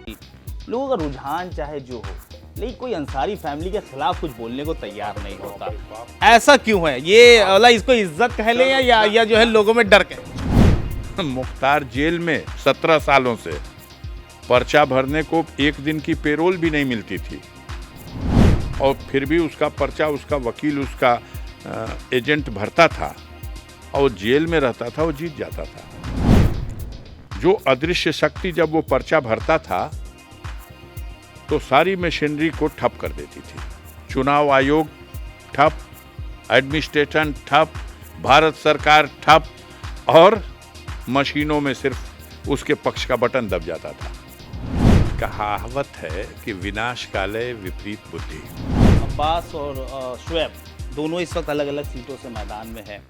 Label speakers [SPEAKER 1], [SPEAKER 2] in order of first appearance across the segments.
[SPEAKER 1] लोगों का रुझान चाहे जो हो, लेकिन कोई अंसारी फैमिली के खिलाफ कुछ बोलने को तैयार नहीं होता। ऐसा क्यों है? ये वाला इसको इज्जत कह लें या जो है लोगों में डर कह।
[SPEAKER 2] मुख्तार जेल में 17 सालों से पर्चा भरने को एक दिन की पेरोल भी नहीं मिलती थी, और फिर भी उसका पर्चा उसका वकील उसका एजेंट भरता था और जेल में रहता था, वो जीत जाता था। जो अदृश्य शक्ति जब वो पर्चा भरता था तो सारी मशीनरी को ठप कर देती थी। चुनाव आयोग ठप, एडमिनिस्ट्रेशन ठप, भारत सरकार ठप, और मशीनों में सिर्फ उसके पक्ष का बटन दब जाता था। कहावत है कि विनाश काले विपरीत बुद्धि।
[SPEAKER 1] अब्बास और शुएब दोनों इस वक्त अलग अलग सीटों से मैदान में है।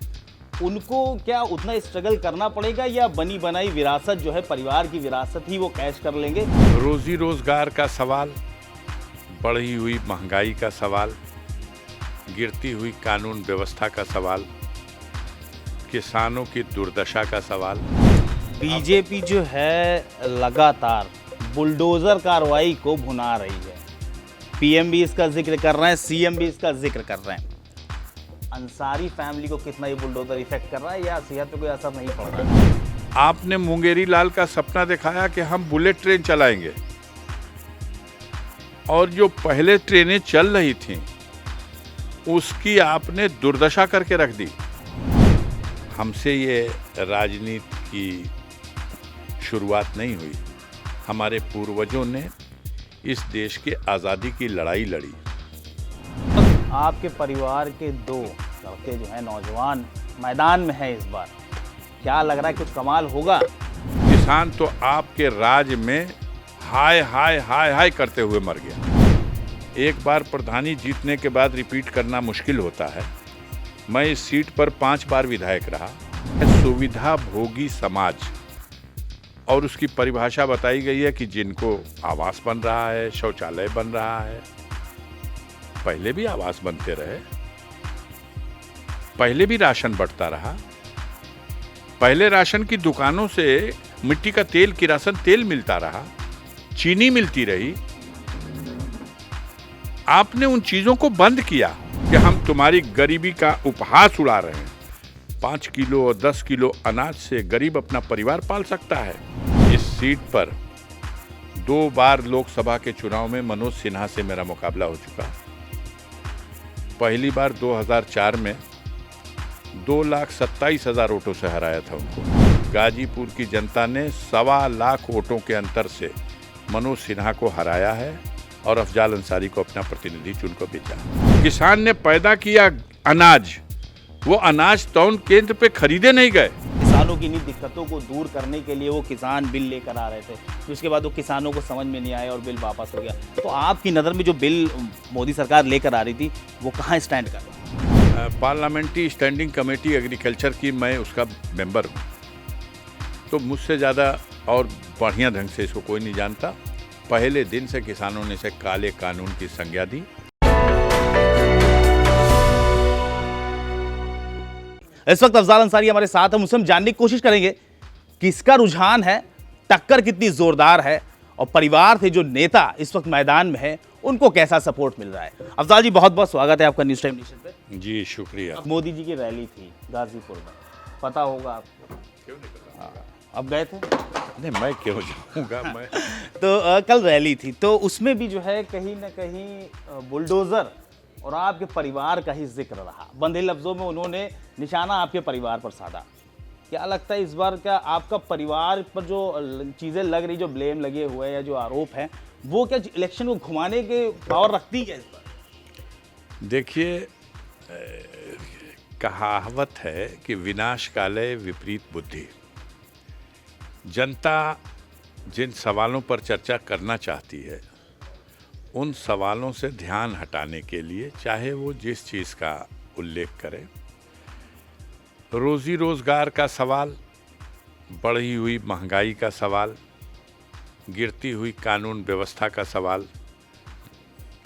[SPEAKER 1] उनको क्या उतना स्ट्रगल करना पड़ेगा या बनी बनाई विरासत जो है, परिवार की विरासत ही वो कैश कर लेंगे?
[SPEAKER 2] रोजी रोजगार का सवाल, बढ़ी हुई महंगाई का सवाल, गिरती हुई कानून व्यवस्था का सवाल, किसानों की दुर्दशा का सवाल।
[SPEAKER 1] बीजेपी जो है लगातार बुलडोजर कार्रवाई को भुना रही है। पीएम भी इसका जिक्र कर रहे हैं, सीएम भी इसका जिक्र कर रहे हैं। अंसारी फैमिली को कितना ये बुलडोजर इफेक्ट कर रहा है या सेहत पे कोई असर नहीं पड़ रहा है?
[SPEAKER 2] आपने मुंगेरी लाल का सपना दिखाया कि हम बुलेट ट्रेन चलाएंगे, और जो पहले ट्रेनें चल रही थीं उसकी आपने दुर्दशा करके रख दी। हमसे ये राजनीति की शुरुआत नहीं हुई। हमारे पूर्वजों ने इस देश के आज़ादी की लड़ाई लड़ी।
[SPEAKER 1] आपके परिवार के दो लड़के जो हैं नौजवान मैदान में हैं इस बार, क्या लग रहा है कुछ कमाल होगा?
[SPEAKER 2] किसान तो आपके राज में हाय हाय हाय हाय करते हुए मर गया। एक बार प्रधानी जीतने के बाद रिपीट करना मुश्किल होता है। मैं इस सीट पर 5 बार विधायक रहा। सुविधा भोगी समाज, और उसकी परिभाषा बताई गई है कि जिनको आवास बन रहा है, शौचालय बन रहा है। पहले भी आवास बनते रहे, पहले भी राशन बढ़ता रहा, पहले राशन की दुकानों से मिट्टी का तेल, किरासन तेल मिलता रहा, चीनी मिलती रही। आपने उन चीजों को बंद किया कि हम तुम्हारी गरीबी का उपहास उड़ा रहे हैं। 5 किलो और 10 किलो अनाज से गरीब अपना परिवार पाल सकता है। इस सीट पर 2 बार लोकसभा के चुनाव में मनोज सिन्हा से मेरा मुकाबला हो चुका। पहली बार 2004 में 2,27,000 वोटों से हराया था उनको। गाजीपुर की जनता ने 1.25 लाख वोटों के अंतर से मनोज सिन्हा को हराया है और अफजाल अंसारी को अपना प्रतिनिधि चुनकर भेजा। किसान ने पैदा किया अनाज, वो अनाज तौन केंद्र पे खरीदे नहीं गए।
[SPEAKER 1] किसानों की इन्हीं दिक्कतों को दूर करने के लिए वो किसान बिल लेकर आ रहे थे, उसके बाद वो किसानों को समझ में नहीं आया और बिल वापस हो गया। तो आपकी नज़र में जो बिल मोदी सरकार लेकर आ रही थी वो कहाँ स्टैंड कर रहा है?
[SPEAKER 2] पार्लियामेंट्री स्टैंडिंग कमेटी एग्रीकल्चर की मैं उसका मेंबर हूँ, तो मुझसे ज़्यादा और बढ़िया ढंग से इसको कोई नहीं जानता। पहले दिन से किसानों ने इसे काले कानून की संज्ञा दी।
[SPEAKER 1] इस वक्त अफजाल अंसारी हमारे साथ है, मुझसे हम जानने की कोशिश करेंगे किसका रुझान है, टक्कर कितनी जोरदार है, और परिवार से जो नेता इस वक्त मैदान में है उनको कैसा सपोर्ट मिल रहा है। अफजाल जी, बहुत बहुत स्वागत है आपका न्यूज़ टाइम नेशन पे।
[SPEAKER 2] जी शुक्रिया।
[SPEAKER 1] मोदी जी की रैली थी गाजीपुर में, पता होगा आपको?
[SPEAKER 2] क्यों नहीं पता?
[SPEAKER 1] हाँ, अब गए थे?
[SPEAKER 2] नहीं, मैं क्यों जाऊँगा मैं।
[SPEAKER 1] तो कल रैली थी, तो उसमें भी जो है कहीं ना कहीं बुलडोजर और आपके परिवार का ही जिक्र रहा। बंधे लफ्जों में उन्होंने निशाना आपके परिवार पर साधा। क्या लगता है इस बार क्या आपका परिवार पर जो चीज़ें लग रही, जो ब्लेम लगे हुए या जो आरोप हैं, वो क्या इलेक्शन को घुमाने के पावर रखती है इस बार?
[SPEAKER 2] देखिए, कहावत है कि विनाश काले विपरीत बुद्धि। जनता जिन सवालों पर चर्चा करना चाहती है उन सवालों से ध्यान हटाने के लिए, चाहे वो जिस चीज़ का उल्लेख करें, रोजी रोजगार का सवाल, बढ़ी हुई महंगाई का सवाल, गिरती हुई कानून व्यवस्था का सवाल,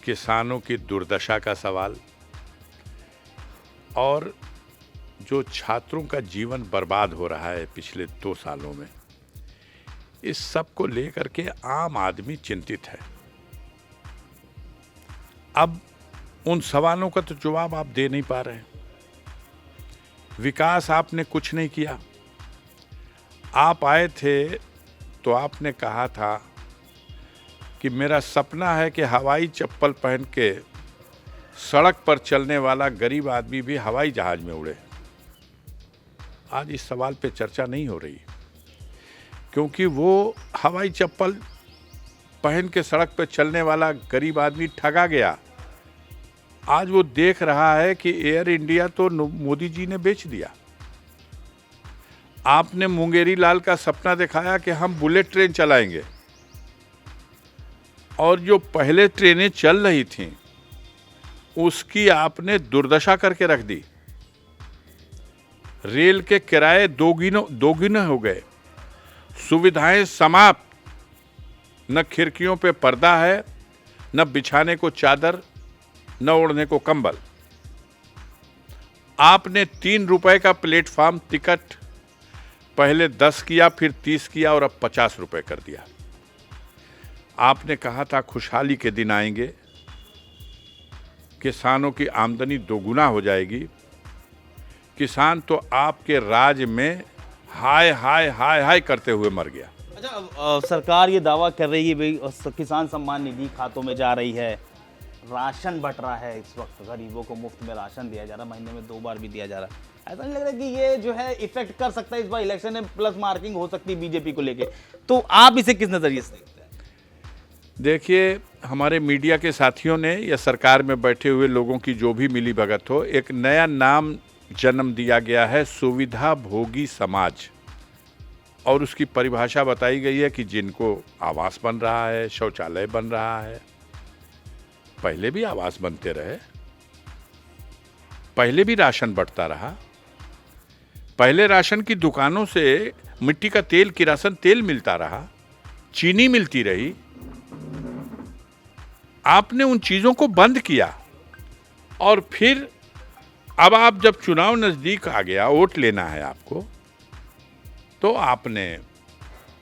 [SPEAKER 2] किसानों की दुर्दशा का सवाल, और जो छात्रों का जीवन बर्बाद हो रहा है पिछले 2 सालों में, इस सब को लेकर के आम आदमी चिंतित है। अब उन सवालों का तो जवाब आप दे नहीं पा रहे हैं। विकास आपने कुछ नहीं किया। आप आए थे तो आपने कहा था कि मेरा सपना है कि हवाई चप्पल पहन के सड़क पर चलने वाला गरीब आदमी भी हवाई जहाज में उड़े। आज इस सवाल पे चर्चा नहीं हो रही, क्योंकि वो हवाई चप्पल पहन के सड़क पर चलने वाला गरीब आदमी ठगा गया। आज वो देख रहा है कि एयर इंडिया तो मोदी जी ने बेच दिया। आपने मुंगेरी लाल का सपना दिखाया कि हम बुलेट ट्रेन चलाएंगे, और जो पहले ट्रेनें चल रही थीं उसकी आपने दुर्दशा करके रख दी। रेल के किराए दोगुने हो गए, सुविधाएं समाप्त, न खिड़कियों पे पर्दा है, न बिछाने को चादर, न ओढ़ने को कंबल। आपने 3 रुपए का प्लेटफॉर्म टिकट पहले 10 किया, फिर 30 किया और अब 50 रुपए कर दिया। आपने कहा था खुशहाली के दिन आएंगे, किसानों की आमदनी दोगुना हो जाएगी। किसान तो आपके राज में हाय हाय हाय हाय करते हुए मर गया।
[SPEAKER 1] अच्छा, अब सरकार ये दावा कर रही है भाई किसान सम्मान निधि खातों में जा रही है, राशन बंट रहा है, इस वक्त गरीबों को मुफ्त में राशन दिया जा रहा है, महीने में 2 बार भी दिया जा रहा है। ऐसा नहीं लग रहा कि ये जो है इफेक्ट कर सकता है इस बार इलेक्शन में, प्लस मार्किंग हो सकती है बीजेपी को लेके? तो आप इसे किस नजरिए से देखते हैं?
[SPEAKER 2] देखिए, हमारे मीडिया के साथियों ने या सरकार में बैठे हुए लोगों की जो भी मिली भगत हो, एक नया नाम जन्म दिया गया है, सुविधा भोगी समाज। और उसकी परिभाषा बताई गई है कि जिनको आवास बन रहा है, शौचालय बन रहा है, पहले भी आवास बनते रहे, पहले भी राशन बंटता रहा, पहले राशन की दुकानों से मिट्टी का तेल, किरासन तेल मिलता रहा, चीनी मिलती रही। आपने उन चीजों को बंद किया, और फिर अब आप जब चुनाव नजदीक आ गया, वोट लेना है आपको, तो आपने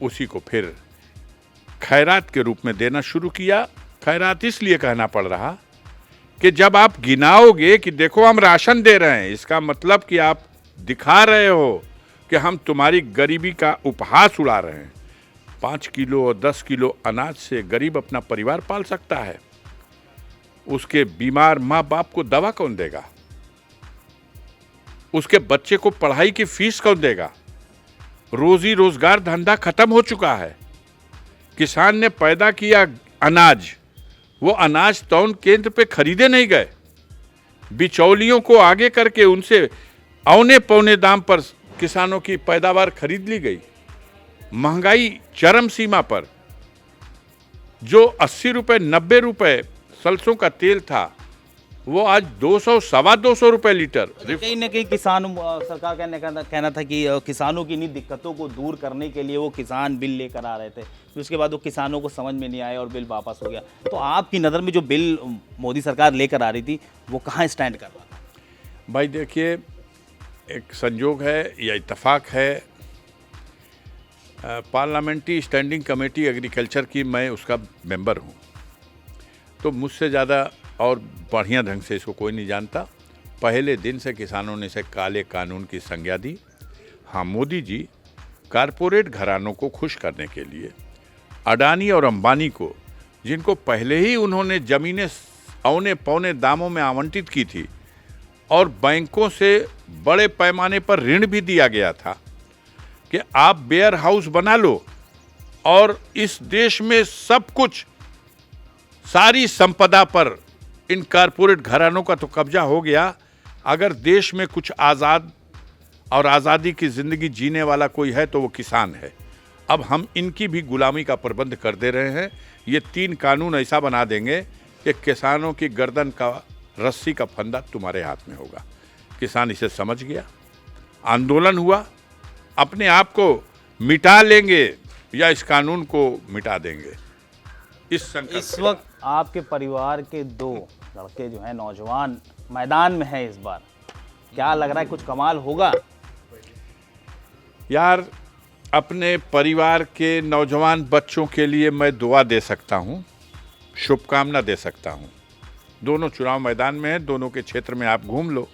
[SPEAKER 2] उसी को फिर खैरात के रूप में देना शुरू किया। खैरात इसलिए कहना पड़ रहा कि जब आप गिनाओगे कि देखो हम राशन दे रहे हैं, इसका मतलब कि आप दिखा रहे हो कि हम तुम्हारी गरीबी का उपहास उड़ा रहे हैं। 5 किलो और 10 किलो अनाज से गरीब अपना परिवार पाल सकता है। उसके बीमार माँ बाप को दवा कौन देगा? उसके बच्चे को पढ़ाई की फीस कौन देगा? रोजी रोजगार धंधा खत्म हो चुका है। किसान ने पैदा किया अनाज, वो अनाज तौन केंद्र पे खरीदे नहीं गए, बिचौलियों को आगे करके उनसे औने पौने दाम पर किसानों की पैदावार खरीद ली गई। महंगाई चरम सीमा पर। जो 80 रुपए 90 रुपए सरसों का तेल था, वो आज 200 सवा 200 रुपए लीटर।
[SPEAKER 1] कहीं ना कहीं सरकार का कहना था कि किसानों की इन्हीं दिक्कतों को दूर करने के लिए वो किसान बिल लेकर आ रहे थे, उसके बाद वो किसानों को समझ में नहीं आया और बिल वापस हो गया। तो आपकी नज़र में जो बिल मोदी सरकार लेकर आ रही थी वो कहाँ स्टैंड कर रहा था?
[SPEAKER 2] भाई देखिए, एक संजोग है या इत्तेफाक है, पार्लियामेंट्री स्टैंडिंग कमेटी एग्रीकल्चर की मैं उसका मेंबर हूँ, तो मुझसे ज़्यादा और बढ़िया ढंग से इसको कोई नहीं जानता। पहले दिन से किसानों ने इसे काले कानून की संज्ञा दी। हाँ, मोदी जी कारपोरेट घरानों को खुश करने के लिए अडानी और अंबानी को, जिनको पहले ही उन्होंने ज़मीनें औने पौने दामों में आवंटित की थी और बैंकों से बड़े पैमाने पर ऋण भी दिया गया था कि आप वेयर हाउस बना लो और इस देश में सब कुछ, सारी संपदा पर इन कारपोरेट घरानों का तो कब्जा हो गया। अगर देश में कुछ आज़ाद और आज़ादी की ज़िंदगी जीने वाला कोई है तो वो किसान है। अब हम इनकी भी गुलामी का प्रबंध कर दे रहे हैं। ये 3 कानून ऐसा बना देंगे कि किसानों की गर्दन का रस्सी का फंदा तुम्हारे हाथ में होगा। किसान इसे समझ गया, आंदोलन हुआ, अपने आप को मिटा लेंगे या इस कानून को मिटा देंगे। इस
[SPEAKER 1] वक्त आपके परिवार के 2 लड़के जो हैं नौजवान मैदान में हैं इस बार, क्या लग रहा है कुछ कमाल होगा?
[SPEAKER 2] यार, अपने परिवार के नौजवान बच्चों के लिए मैं दुआ दे सकता हूं, शुभकामना दे सकता हूं। दोनों चुनाव मैदान में हैं, दोनों के क्षेत्र में आप घूम लो,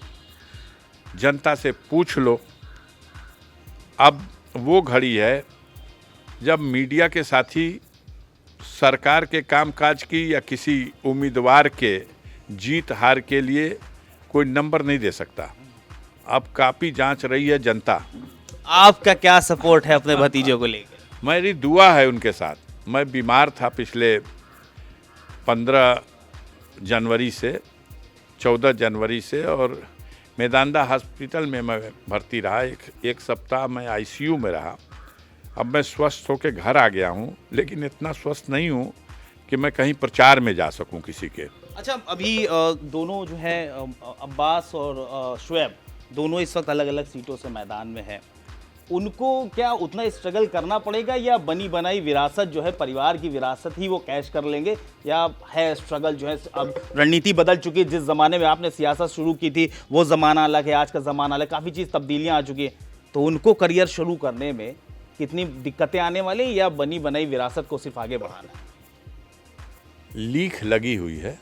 [SPEAKER 2] जनता से पूछ लो। अब वो घड़ी है जब मीडिया के साथी सरकार के कामकाज की या किसी उम्मीदवार के जीत हार के लिए कोई नंबर नहीं दे सकता। अब काफ़ी जांच रही है जनता।
[SPEAKER 1] आपका क्या सपोर्ट है अपने भतीजों को लेकर?
[SPEAKER 2] मेरी दुआ है उनके साथ। मैं बीमार था पिछले 15 जनवरी से 14 जनवरी से, और मेदांता हॉस्पिटल में मैं भर्ती रहा। एक सप्ताह मैं आईसीयू में रहा। अब मैं स्वस्थ होकर घर आ गया हूँ, लेकिन इतना स्वस्थ नहीं हूँ कि मैं कहीं प्रचार में जा सकूँ किसी के।
[SPEAKER 1] अच्छा, अभी दोनों जो है अब्बास और शुएब दोनों इस वक्त अलग अलग सीटों से मैदान में है। उनको क्या उतना स्ट्रगल करना पड़ेगा, या बनी बनाई विरासत जो है, परिवार की विरासत ही वो कैश कर लेंगे, या है स्ट्रगल जो है? अब रणनीति बदल चुकी है। जिस ज़माने में आपने सियासत शुरू की थी वो ज़माना अलग है, आज का ज़माना अलग, काफ़ी चीज़ तब्दीलियाँ आ चुकी हैं। तो उनको करियर शुरू करने में कितनी दिक्कतें आने वाली, या बनी बनाई विरासत को सिर्फ आगे बढ़ाना है?
[SPEAKER 2] लीक लगी हुई है।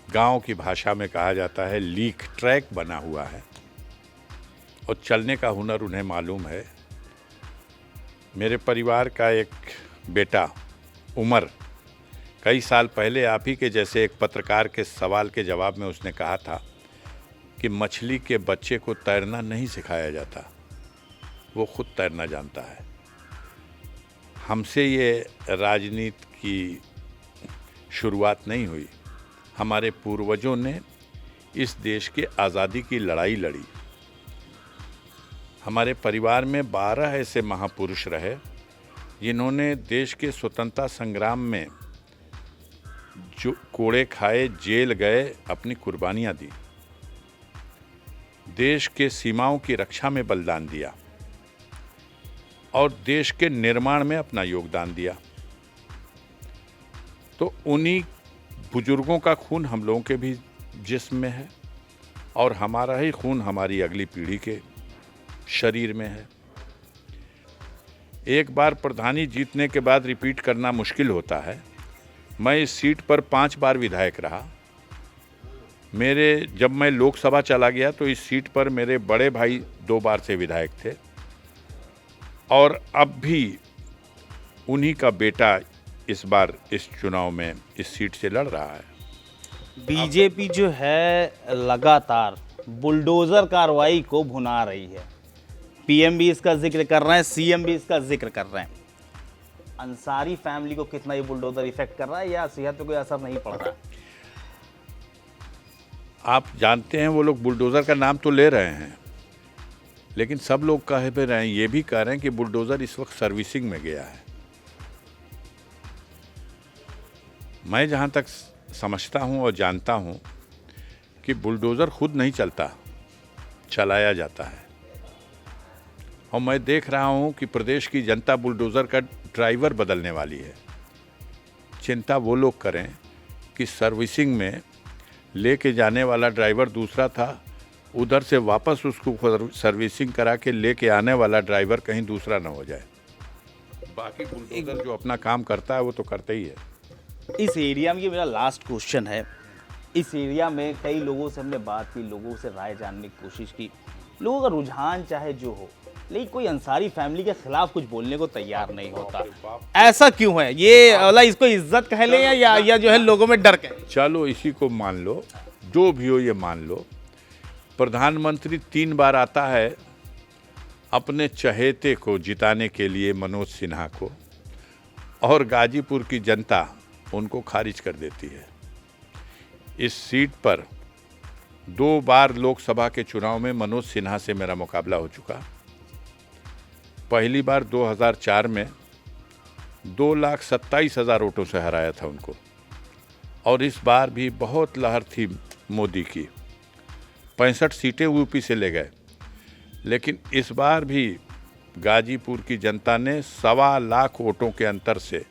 [SPEAKER 2] गांव की भाषा में कहा जाता है लीक, ट्रैक बना हुआ है और चलने का हुनर उन्हें मालूम है। मेरे परिवार का एक बेटा उमर कई साल पहले आप ही के जैसे एक पत्रकार के सवाल के जवाब में उसने कहा था कि मछली के बच्चे को तैरना नहीं सिखाया जाता, वो खुद तैरना जानता है। हमसे ये राजनीति की शुरुआत नहीं हुई। हमारे पूर्वजों ने इस देश के आज़ादी की लड़ाई लड़ी। हमारे परिवार में 12 ऐसे महापुरुष रहे जिन्होंने देश के स्वतंत्रता संग्राम में जो कोड़े खाए, जेल गए, अपनी कुर्बानियां दी, देश के सीमाओं की रक्षा में बलिदान दिया और देश के निर्माण में अपना योगदान दिया। तो उन्हीं बुजुर्गों का खून हम लोगों के भी जिस्म में है, और हमारा ही खून हमारी अगली पीढ़ी के शरीर में है। एक बार प्रधानी जीतने के बाद रिपीट करना मुश्किल होता है। मैं इस सीट पर 5 बार विधायक रहा। जब मैं लोकसभा चला गया तो इस सीट पर मेरे बड़े भाई 2 बार से विधायक थे, और अब भी उन्हीं का बेटा इस बार इस चुनाव में इस सीट से लड़ रहा है।
[SPEAKER 1] बीजेपी जो है लगातार बुलडोजर कार्रवाई को भुना रही है। पीएम भी इसका जिक्र कर रहे हैं, सीएम भी इसका जिक्र कर रहे हैं। अंसारी फैमिली को कितना ये बुलडोजर इफेक्ट कर रहा है, या सेहत पे कोई असर नहीं पड़ रहा?
[SPEAKER 2] आप जानते हैं वो लोग बुलडोजर का नाम तो ले रहे हैं, लेकिन सब लोग कह पे रहे हैं, ये भी कह रहे हैं कि बुलडोजर इस वक्त सर्विसिंग में गया है। मैं जहाँ तक समझता हूँ और जानता हूँ कि बुलडोज़र खुद नहीं चलता, चलाया जाता है। और मैं देख रहा हूँ कि प्रदेश की जनता बुलडोज़र का ड्राइवर बदलने वाली है। चिंता वो लोग करें कि सर्विसिंग में लेके जाने वाला ड्राइवर दूसरा था, उधर से वापस उसको सर्विसिंग करा के लेके आने वाला ड्राइवर कहीं दूसरा ना हो जाए। बाकी बुलडोज़र जो अपना काम करता है वो तो करता ही है।
[SPEAKER 1] इस एरिया में, ये मेरा लास्ट क्वेश्चन है, इस एरिया में कई लोगों से हमने बात की, लोगों से राय जानने की कोशिश की। लोगों का रुझान चाहे जो हो, लेकिन कोई अंसारी फैमिली के खिलाफ कुछ बोलने को तैयार नहीं होता। ऐसा क्यों है? ये वाला इसको इज्जत कह लें, या जो है लोगों में डर कह?
[SPEAKER 2] चलो इसी को मान लो, जो भी हो ये मान लो। प्रधानमंत्री 3 बार आता है अपने चहेते को जिताने के लिए, मनोज सिन्हा को, और गाजीपुर की जनता उनको खारिज कर देती है। इस सीट पर 2 बार लोकसभा के चुनाव में मनोज सिन्हा से मेरा मुकाबला हो चुका। पहली बार 2004 में 2,27,000 वोटों से हराया था उनको, और इस बार भी बहुत लहर थी मोदी की। 65 सीटें यूपी से ले गए, लेकिन इस बार भी गाजीपुर की जनता ने 1.25 लाख वोटों के अंतर से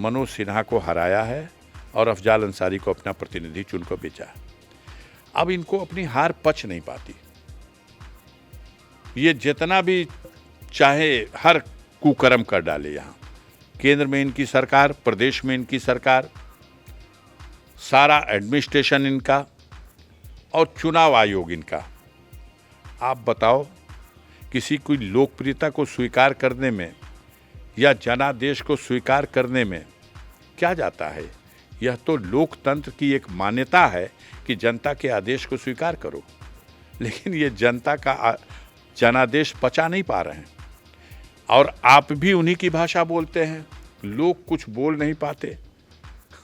[SPEAKER 2] मनोज सिन्हा को हराया है और अफजाल अंसारी को अपना प्रतिनिधि चुनकर बेचा है। अब इनको अपनी हार पच नहीं पाती। ये जितना भी चाहे हर कुकर्म कर डाले। यहाँ केंद्र में इनकी सरकार, प्रदेश में इनकी सरकार, सारा एडमिनिस्ट्रेशन इनका और चुनाव आयोग इनका। आप बताओ, किसी की लोकप्रियता को स्वीकार करने में या जनादेश को स्वीकार करने में क्या जाता है? यह तो लोकतंत्र की एक मान्यता है कि जनता के आदेश को स्वीकार करो, लेकिन ये जनता का जनादेश पचा नहीं पा रहे हैं। और आप भी उन्हीं की भाषा बोलते हैं, लोग कुछ बोल नहीं पाते।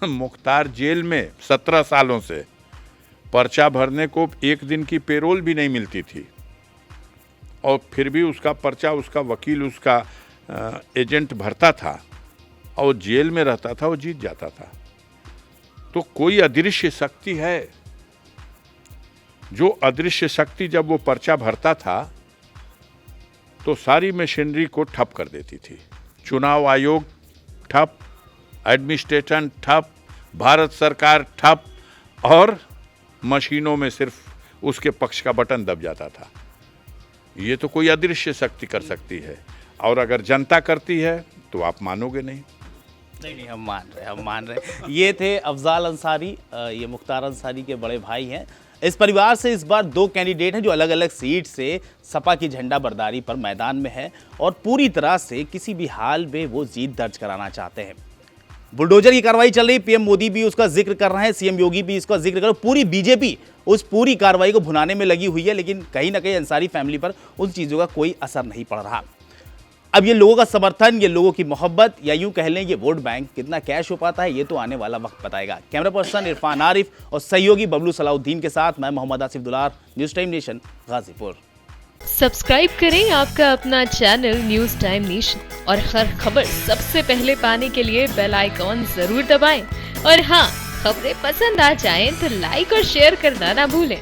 [SPEAKER 2] मुख्तार जेल में 17 सालों से पर्चा भरने को एक दिन की पेरोल भी नहीं मिलती थी, और फिर भी उसका पर्चा उसका वकील उसका एजेंट भरता था और जेल में रहता था, वो जीत जाता था। तो कोई अदृश्य शक्ति है, जो अदृश्य शक्ति जब वो पर्चा भरता था तो सारी मशीनरी को ठप कर देती थी। चुनाव आयोग ठप, एडमिनिस्ट्रेशन ठप, भारत सरकार ठप, और मशीनों में सिर्फ उसके पक्ष का बटन दब जाता था। ये तो कोई अदृश्य शक्ति कर सकती है, और अगर जनता करती है तो आप मानोगे नहीं।
[SPEAKER 1] नहीं, हम मान रहे। ये थे अफजाल अंसारी, ये मुख्तार अंसारी के बड़े भाई हैं। इस परिवार से इस बार 2 कैंडिडेट हैं जो अलग अलग सीट से सपा की झंडा बरदारी पर मैदान में है, और पूरी तरह से किसी भी हाल में वो जीत दर्ज कराना चाहते हैं। बुलडोजर की कार्रवाई चल रही, पीएम मोदी भी उसका जिक्र कर रहे हैं, सीएम योगी भी इसका जिक्र कर रहे हैं, पूरी बीजेपी उस पूरी कार्रवाई को भुनाने में लगी हुई है, लेकिन कहीं ना कहीं अंसारी फैमिली पर उन चीज़ों का कोई असर नहीं पड़ रहा। अब ये लोगों का समर्थन, ये लोगों की मोहब्बत, या यूं कह लें ये वोट बैंक कितना कैश हो पाता है, ये तो आने वाला वक्त बताएगा। कैमरा पर्सन इरफान आरिफ और सहयोगी बबलू सलाउद्दीन के साथ मैं मोहम्मद आसिफ दुलार, news time nation, Ghazipur.
[SPEAKER 3] Subscribe करें आपका अपना चैनल न्यूज़ टाइम नेशन, और हर खबर सबसे पहले पाने के लिए बेल आइकॉन जरूर दबाएं। और हाँ, खबरें पसंद आ जाएं तो लाइक और शेयर करना ना भूलें।